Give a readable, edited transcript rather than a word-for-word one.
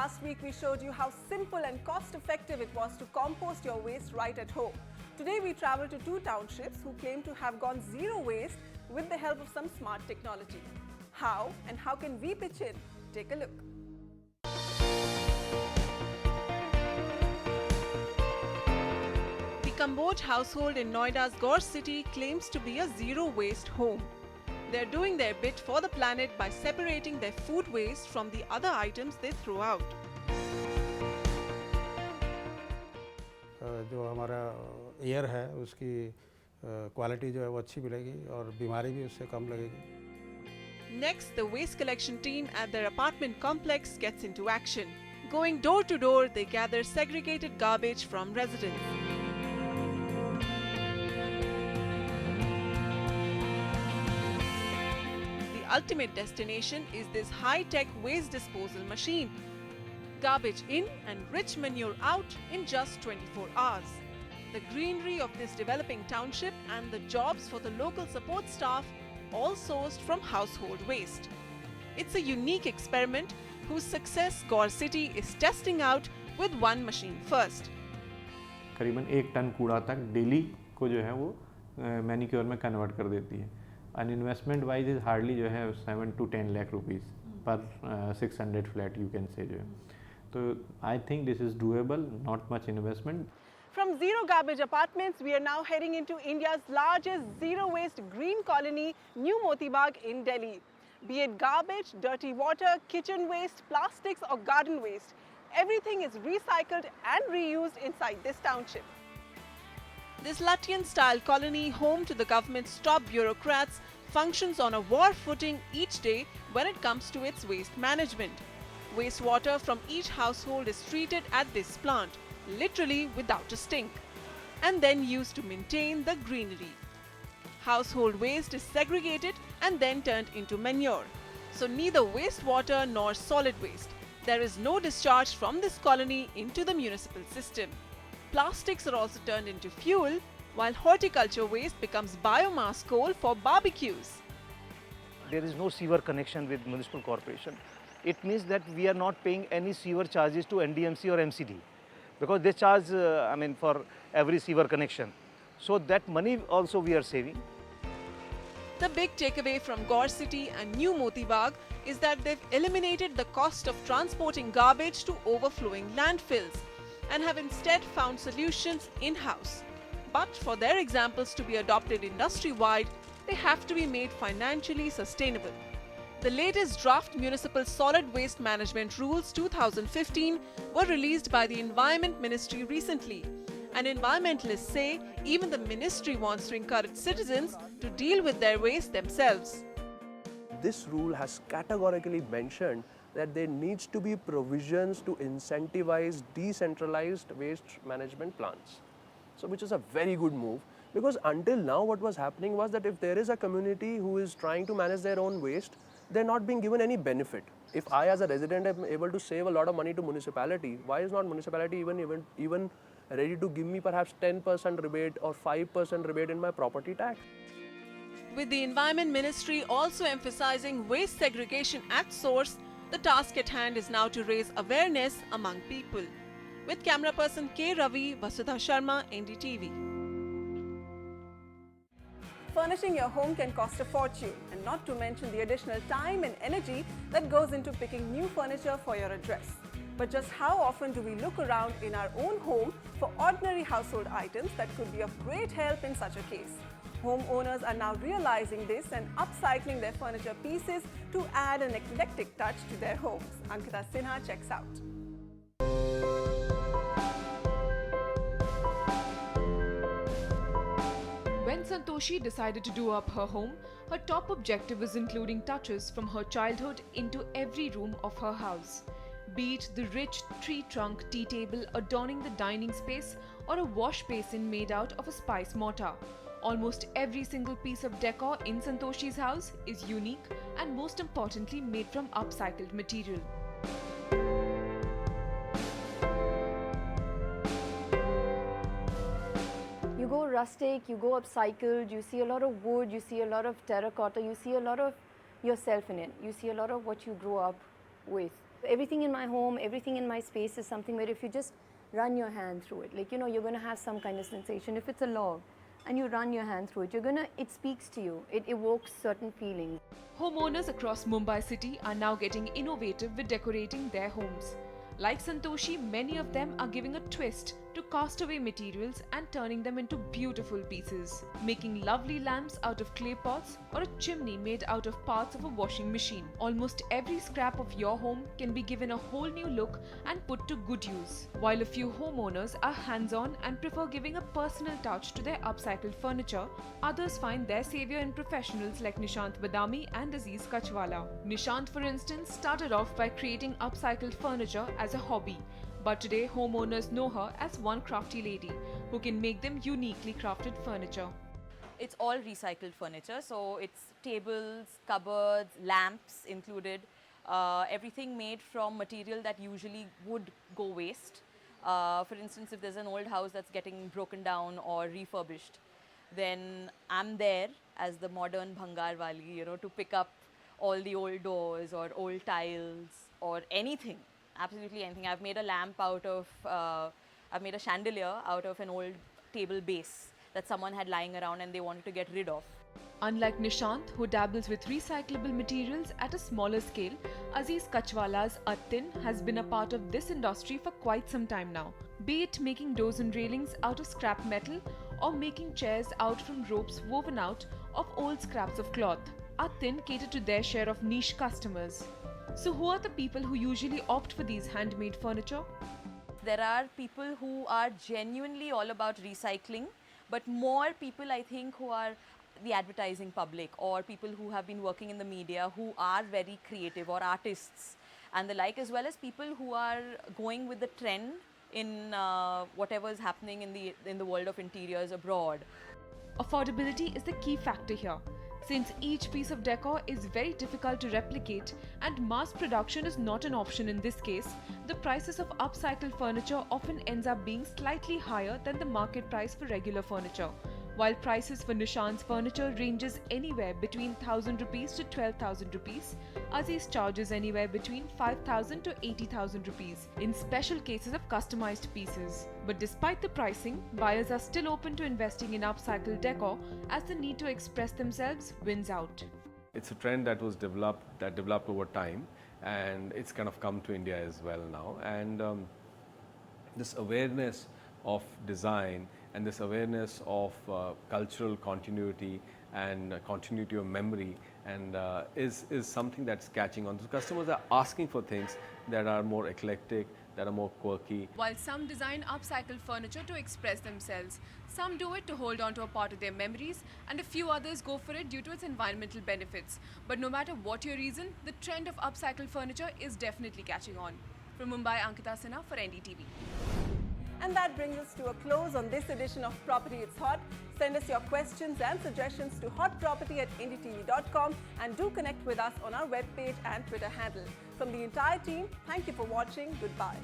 last week we showed you how simple and cost-effective it was to compost your waste right at home. Today we travel to two townships who claim to have gone zero waste with the help of some smart technology. How and how can we pitch in? Take a look. The Kamboj household in Noida's Gaur city claims to be a zero-waste home. They're doing their bit for the planet by separating their food waste from the other items they throw out. जो हमारा air है उसकी quality जो है वो अच्छी मिलेगी और बीमारी भी उससे कम लगेगी. Next, the waste collection team at their apartment complex gets into action. Going door to door, they gather segregated garbage from residents. The ultimate destination is this high-tech waste disposal machine. Garbage in and rich manure out in just 24 hours. The greenery of this developing township and the jobs for the local support staff all sourced from household waste. It's a unique experiment whose success Gaur City is testing out with one machine first. करीबन 1 ton कूड़ा तक daily को जो है वो manicure में convert कर देती है. And investment wise is hardly जो है 7 to 10 lakh rupees per 600 flat you can say जो है. So I think this is doable, not much investment. From zero garbage apartments, we are now heading into India's largest zero waste green colony, New Moti Bagh in Delhi. Be it garbage, dirty water, kitchen waste, plastics or garden waste, everything is recycled and reused inside this township. This Latvian-style colony, home to the government's top bureaucrats, functions on a war footing each day when it comes to its waste management. Wastewater from each household is treated at this plant, literally without a stink, and then used to maintain the greenery. Household waste is segregated and then turned into manure. So neither wastewater nor solid waste. There is no discharge from this colony into the municipal system. Plastics are also turned into fuel, while horticulture waste becomes biomass coal for barbecues. There is no sewer connection with municipal corporation. It means that we are not paying any sewer charges to NDMC or MCD because they charge, for every sewer connection. So that money also we are saving. The big takeaway from Gaur City and New Moti Bagh is that they've eliminated the cost of transporting garbage to overflowing landfills and have instead found solutions in-house. But for their examples to be adopted industry-wide, they have to be made financially sustainable. The latest draft Municipal Solid Waste Management Rules 2015 were released by the Environment Ministry recently. And environmentalists say even the ministry wants to encourage citizens to deal with their waste themselves. This rule has categorically mentioned that there needs to be provisions to incentivize decentralized waste management plants. So which is a very good move, because until now what was happening was that if there is a community who is trying to manage their own waste, they're not being given any benefit. If I as a resident am able to save a lot of money to municipality, why is not municipality even ready to give me perhaps 10% rebate or 5% rebate in my property tax? With the Environment Ministry also emphasizing waste segregation at source, the task at hand is now to raise awareness among people. With camera person K. Ravi, Vasudha Sharma, NDTV. Furnishing your home can cost a fortune, and not to mention the additional time and energy that goes into picking new furniture for your address. But just how often do we look around in our own home for ordinary household items that could be of great help in such a case? Homeowners are now realizing this and upcycling their furniture pieces to add an eclectic touch to their homes. Ankita Sinha checks out. When Santoshi decided to do up her home, her top objective was including touches from her childhood into every room of her house. Be it the rich tree trunk tea table adorning the dining space or a wash basin made out of a spice mortar. Almost every single piece of decor in Santoshi's house is unique and most importantly made from upcycled material. You go rustic, you go upcycled, you see a lot of wood, you see a lot of terracotta, you see a lot of yourself in it, you see a lot of what you grew up with. Everything in my home, everything in my space is something where if you just run your hand through it, like, you know, you're going to have some kind of sensation. If it's a log and you run your hand through it, it speaks to you. It evokes certain feelings. Homeowners across Mumbai city are now getting innovative with decorating their homes. Like Santoshi, many of them are giving a twist to cast-away materials and turning them into beautiful pieces, making lovely lamps out of clay pots or a chimney made out of parts of a washing machine. Almost every scrap of your home can be given a whole new look and put to good use. While a few homeowners are hands-on and prefer giving a personal touch to their upcycled furniture, others find their savior in professionals like Nishant Badami and Aziz Kachwala. Nishant, for instance, started off by creating upcycled furniture as a hobby. But today, homeowners know her as one crafty lady who can make them uniquely crafted furniture. It's all recycled furniture, so it's tables, cupboards, lamps included, everything made from material that usually would go waste. For instance, if there's an old house that's getting broken down or refurbished, then I'm there as the modern bhangar wali, you know, to pick up all the old doors or old tiles or anything. Absolutely anything. I've made a lamp out of, I've made a chandelier out of an old table base that someone had lying around and they wanted to get rid of. Unlike Nishant, who dabbles with recyclable materials at a smaller scale, Aziz Kachwala's Attin has been a part of this industry for quite some time now. Be it making doors and railings out of scrap metal or making chairs out from ropes woven out of old scraps of cloth, Attin cater to their share of niche customers. So who are the people who usually opt for these handmade furniture? There are people who are genuinely all about recycling, but more people I think who are the advertising public or people who have been working in the media who are very creative or artists and the like, as well as people who are going with the trend in whatever is happening in the world of interiors abroad. Affordability is the key factor here. Since each piece of decor is very difficult to replicate and mass production is not an option in this case, the prices of upcycled furniture often ends up being slightly higher than the market price for regular furniture. While prices for Nishant's furniture ranges anywhere between 1,000 rupees to 12,000 rupees, Aziz charges anywhere between 5,000 to 80,000 rupees in special cases of customized pieces. But despite the pricing, buyers are still open to investing in upcycled decor as the need to express themselves wins out. It's a trend that was developed over time, and it's kind of come to India as well now. And this awareness of design and this awareness of cultural continuity and continuity of memory and is something that's catching on. So customers are asking for things that are more eclectic, that are more quirky. While some design upcycled furniture to express themselves, some do it to hold on to a part of their memories, and a few others go for it due to its environmental benefits. But no matter what your reason, the trend of upcycled furniture is definitely catching on. From Mumbai, Ankita Sinha for NDTV. And that brings us to a close on this edition of Property It's Hot. Send us your questions and suggestions to hotproperty@ndtv.com and do connect with us on our webpage and Twitter handle. From the entire team, thank you for watching. Goodbye.